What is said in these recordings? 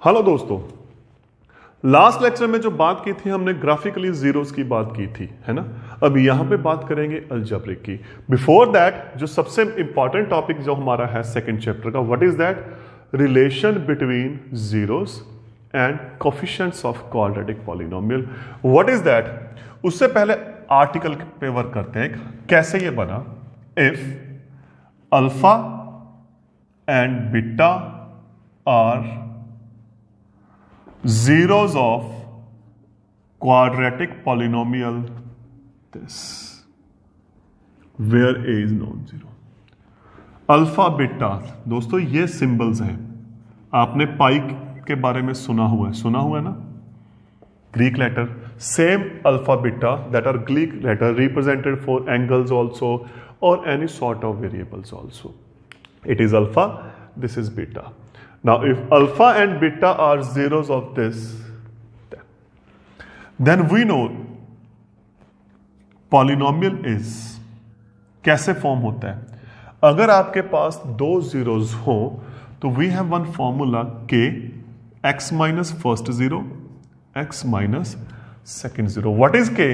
Hello दोस्तों, last lecture में जो बात की थी हमने ग्राफिकली जीरोस की बात की थी, है ना। अब यहां पे बात करेंगे अलजेब्रिक की। बिफोर दैट जो सबसे इंपॉर्टेंट टॉपिक जो हमारा है सेकंड चैप्टर का, what is that? Relation between zeros and coefficients of quadratic polynomial. What is that? उससे पहले आर्टिकल पे वर्क करते हैं। कैसे ये बना? If alpha and beta are zeros of quadratic polynomial this where a is non-zero। Alpha beta दोस्तों ये सिंबल्स हैं। आपने पाई के बारे में सुना है ना, Greek letter. Same alpha beta that are Greek letter represented for angles also और any sort of variables also. It is alpha, this is beta. Now, if alpha and beta are zeros of this, then we know polynomial is कैसे form होता है। अगर आपके पास दो zeros हो तो we have one formula k x minus first zero x minus second zero. What is k?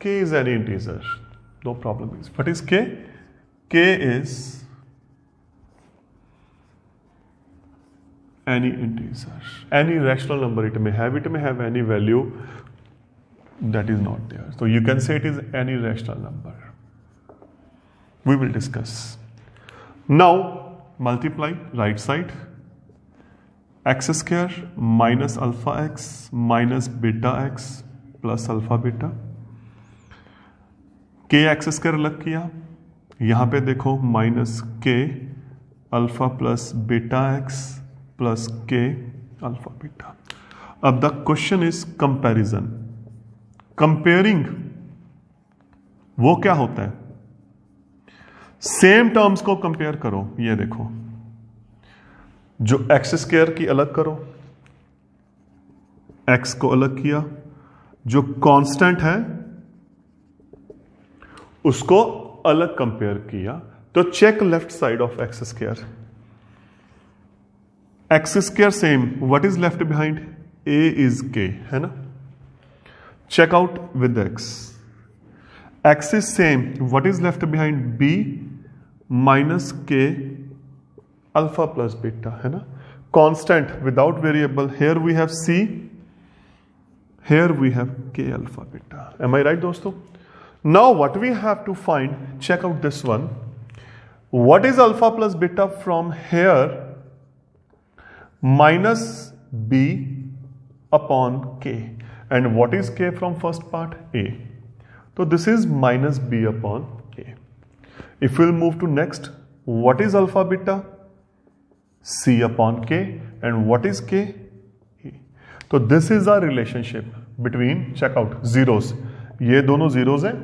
K is any integer, no problem. What is k? K is any integer, any rational number it may have any value that is not there, so you can say it is any rational number. We will discuss now. Multiply right side, x square minus alpha x minus beta x plus alpha beta। k x square अलग किया, यहां पे देखो minus k alpha plus beta x plus के alpha beta. अब the question is comparison. Comparing वो क्या होता है? सेम टर्म्स को कंपेयर करो। ये देखो, जो एक्स स्क्वायर की अलग करो, एक्स को अलग किया, जो कांस्टेंट है उसको अलग कंपेयर किया, तो check left side of x square. X square same, what is left behind? a is k, है ना। Check out with x। x is same, what is left behind? b minus k alpha plus beta, है ना। Constant without variable, here we have c, here we have k alpha beta. Am I right दोस्तों? Now what we have to find, check out this one. What is alpha plus beta from here? Minus b upon k, and what is k from first part? A. So this is minus b upon a. If we'll move to next, what is alpha beta? C upon k, and what is k? A. So this is a relationship between, check out, zeros, ये दोनों zeros हैं,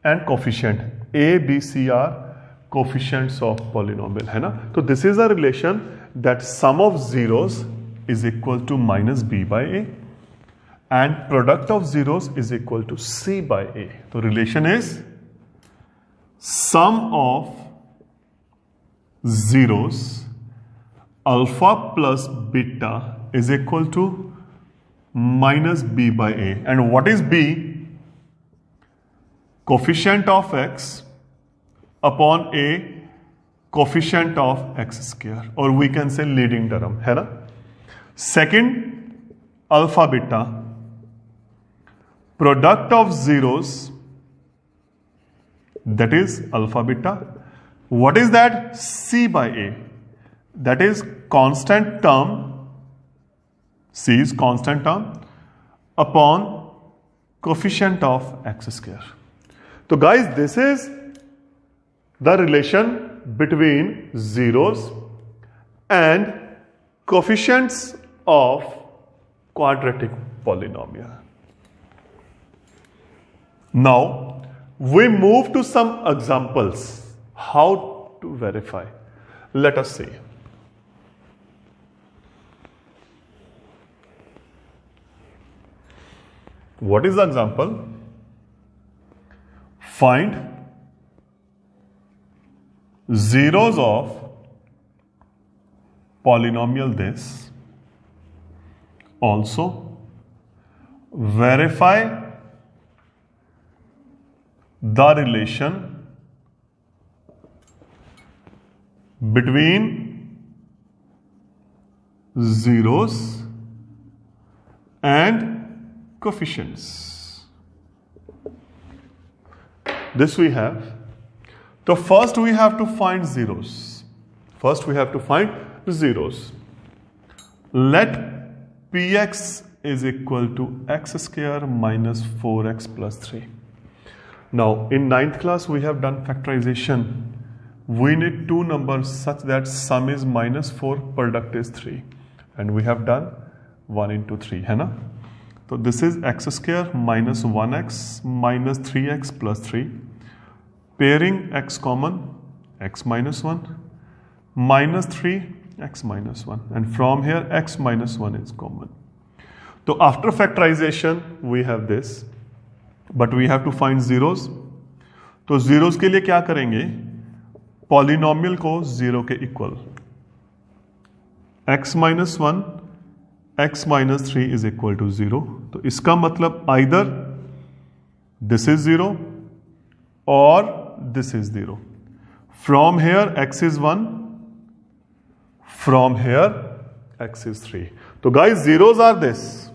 and coefficient a b c are coefficients of polynomial, है ना। तो this is a relation that sum of zeros is equal to minus b by a and product of zeros is equal to c by a. So relation is sum of zeros alpha plus beta is equal to minus b by a, and what is b? Coefficient of x upon a coefficient of x square, और we can say leading term, है ना। Second alpha beta, product of zeros that is alpha beta. What is that? c by a, that is constant term, c is constant term upon coefficient of x square. तो guys this is the relation between zeros and coefficients of quadratic polynomial. Now we move to some examples how to verify. Let us see. What is the example? Find zeros of polynomial this also verify the relation between zeros and coefficients. This we have. So first we have to find zeros. First we have to find zeros. Let px is equal to x square minus 4x plus 3. Now in 9th class we have done factorization. We need two numbers such that sum is minus 4, product is 3. And we have done 1 into 3, है ना? So this is x square minus 1x minus 3x plus 3. Pairing x common, x minus 1, minus 3, x minus 1. And from here x minus 1 is common. So after factorization we have this. But we have to find zeros. तो zeros के लिए क्या करेंगे? Polynomial को 0 के equal. x minus 1, x minus 3 is equal to 0. तो इसका मतलब either this is 0 or this is 0. From here x is 1, from here x is 3. तो guys zeros are this,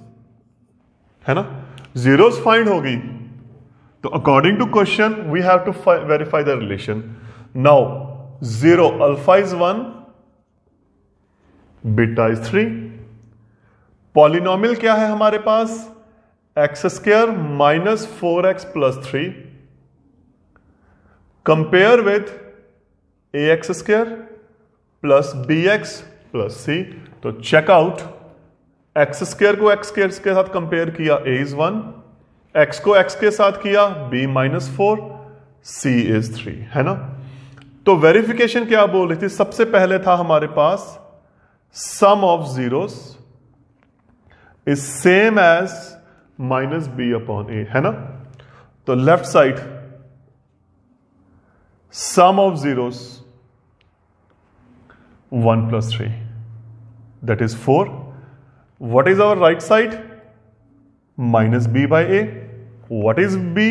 है ना? Zeros find होगी. तो according to question we have to verify the relation. Now 0 alpha is 1, beta is 3. Polynomial क्या है हमारे पास? x square minus 4x plus 3 compare with ax square plus bx plus c. तो check out, x square को x square के साथ compare किया, a is 1, x को x के साथ किया, b माइनस 4, c इज 3, है ना? तो वेरिफिकेशन क्या बोल रही थी? सबसे पहले था हमारे पास sum of zeros is same as minus b upon a, है ना? तो left side sum of zeros 1 plus 3, that is 4. What is our right side? Minus b by a. What is b?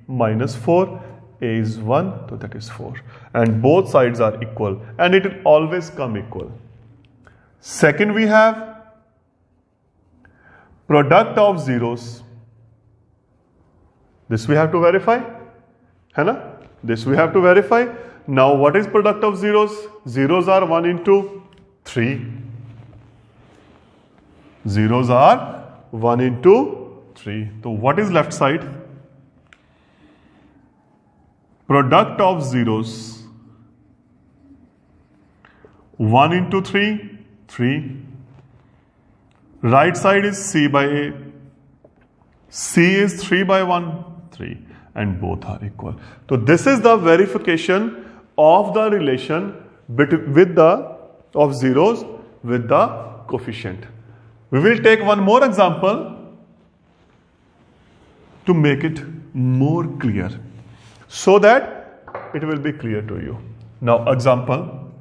Minus 4. A is 1, so that is 4. And both sides are equal, and it will always come equal. Second we have product of zeros. This we have to verify, है ना? This we have to verify. Now what is product of zeros? Zeros are 1 into 3. Zeros are 1 into 3. So what is left side? Product of zeros 1 into 3, 3. Right side is c by a. C is 3 by 1, 3. And both are equal. So this is the verification of the relation with the of zeros with the coefficient. We will take one more example to make it more clear, so that it will be clear to you. Now example,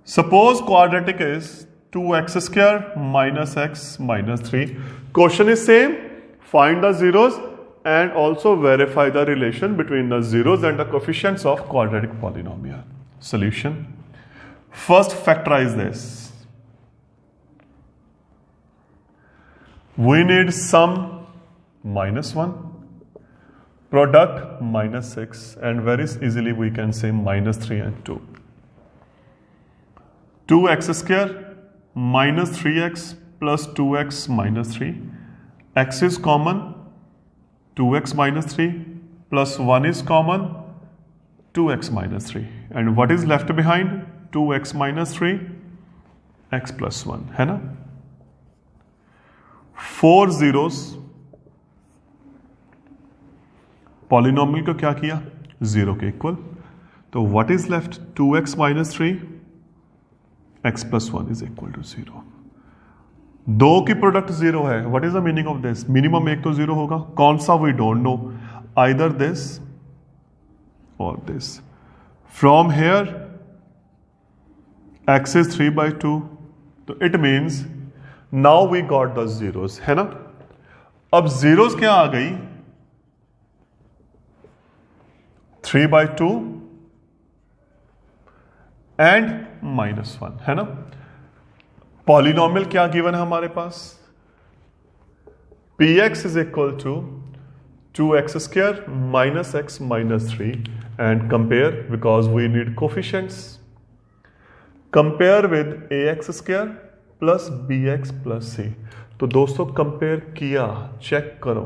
suppose quadratic is 2x square minus x minus 3. Question is same, find the zeros and also verify the relation between the zeros and the coefficients of quadratic polynomial. Solution. First factorize this. We need sum minus 1, product minus 6, and very easily we can say minus 3 and 2. 2x square minus 3x plus 2x minus 3. X is common, 2x minus 3 plus 1 is common, 2x minus 3. And what is left behind? 2x minus 3, x plus 1, है ना? 4 zeros. Polynomial को क्या किया? 0 के equal. तो what is left? 2x minus 3, x plus 1 is equal to 0. दो की product 0 है. What is the meaning of this? Minimum एक तो 0 होगा. कौन सा? We don't know. Either this or this. From here x is 3 by 2. So it means now we got the zeros, है ना। अब जीरोस क्या आ गई, 3/2 एंड -1, है ना। पॉलिनॉमियल क्या गिवन है हमारे पास, px is equal to 2x² - x - 3 and compare because we need coefficients, compare with ax² plus bx plus c। तो दोस्तों कंपेयर किया, चेक करो,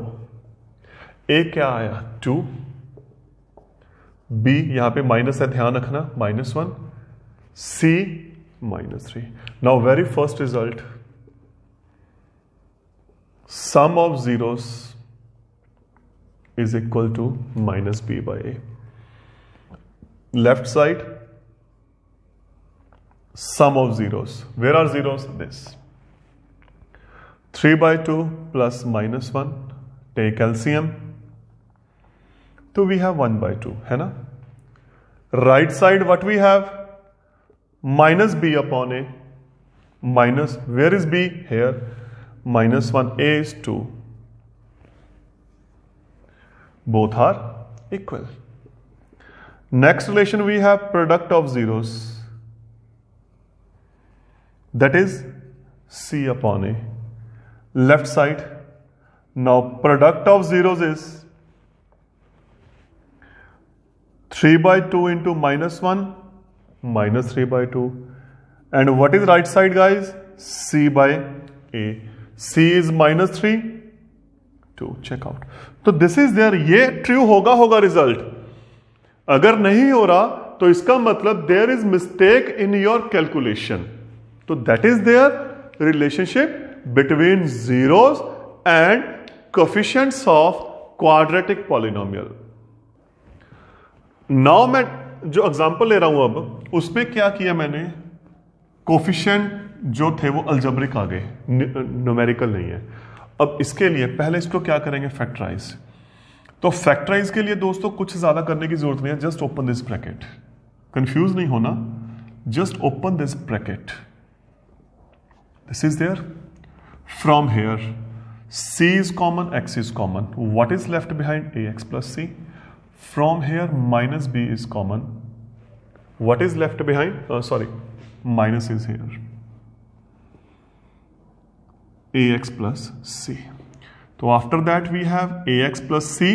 a क्या आया 2, b यहां पे माइनस है ध्यान रखना -1, c -3। Now very first result, sum of zeros is equal to -b/a. Left side, sum of zeros. Where are zeros? This. 3/2 plus -1. Take LCM. So we have 1/2, है ना? Right side, what we have? -b/a. Minus, where is b? Here. -1, a is 2. Both are equal. Next relation we have product of zeros. That is c/a. Left side. Now product of zeros is 3/2 into -1 minus 3/2. And what is right side, guys? c/a. c is -3, 2. Check out. तो this is there, ये true होगा result. अगर नहीं हो रहा तो इसका मतलब there is mistake in your calculation. तो that is there relationship between zeros and coefficients of quadratic polynomial. Now मैं जो एग्जांपल ले रहा हूं अब, उसमें क्या किया मैंने, कोफिशिएंट जो थे वो अलजेब्रिक आ गए, न्यूमेरिकल नहीं है। अब इसके लिए पहले इसको क्या करेंगे, फैक्टराइज। तो फैक्टराइज के लिए दोस्तों कुछ ज्यादा करने की जरूरत नहीं है, just open this bracket, confuse नहीं होना, just open this bracket, this is there, from here c is common, x is common, what is left behind, ax plus c, from here minus b is common, what is left behind, minus is here, ax plus c. So after that we have ax plus c,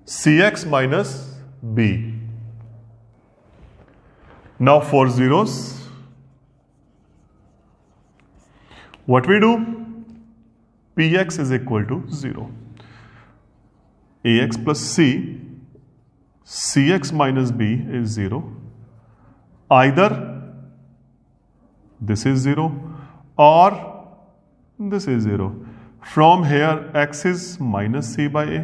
cx minus b. Now for zeros, what we do, px is equal to 0, ax plus c, cx minus b is 0, either this is 0 or this is 0. From here x is minus c by a,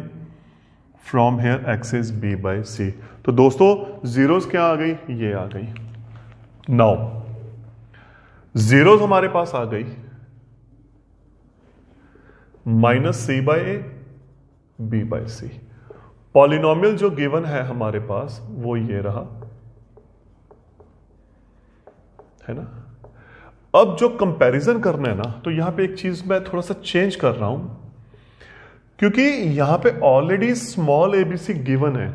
from here x is b by c. तो दोस्तों zeros क्या आ गई, ये आ गई। Now zeros हमारे पास आ गई -c by a, b by c। Polynomial जो given है हमारे पास वो ये रहा, है ना। अब जो कंपैरिजन करना है ना, तो यहां पे एक चीज मैं थोड़ा सा चेंज कर रहा हूं, क्योंकि यहां पे ऑलरेडी स्मॉल एबीसी गिवन है,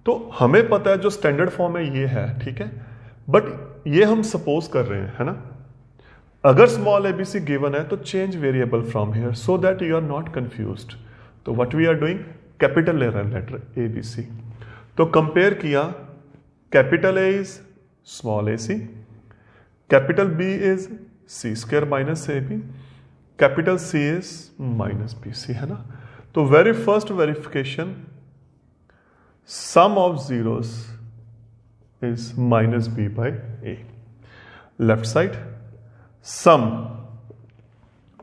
तो हमें पता है जो स्टैंडर्ड फॉर्म है ये है, ठीक है, बट ये हम सपोज कर रहे हैं, है ना। अगर स्मॉल एबीसी गिवन है तो change variable from here so that you are not confused. तो what we are doing, capital letter ABC. तो कंपेयर किया, capital A is small A C, capital B is c² minus AB, capital C is minus BC, है ना। तो very first verification, sum of zeros is -b by a। Left side, sum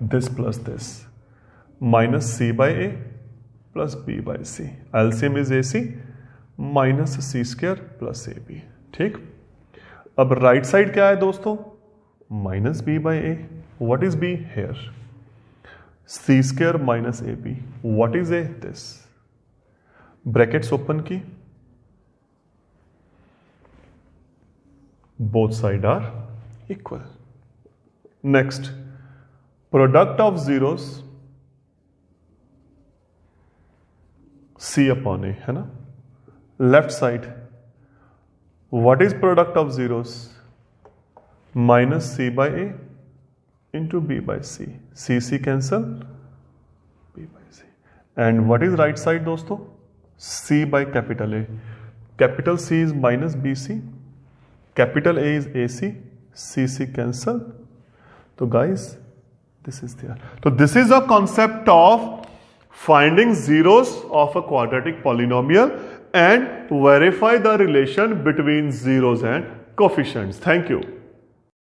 this plus this, -c by a plus b by c, LCM is AC, -c² plus AB, ठीक। अब right side क्या है दोस्तों, -b by a, what is b here, c² minus ab, what is a, this, brackets open की, both side are equal. Next, product of zeros C upon A, है ना. Left side what is product of zeros? Minus C by A into B by C. C cancel, B by C. And what is right side दोस्तों? C by capital A. Capital C is minus BC, capital A is AC, CC cancel. तो guys this is there. So this is a concept of finding zeros of a quadratic polynomial and verify the relation between zeros and coefficients. Thank you.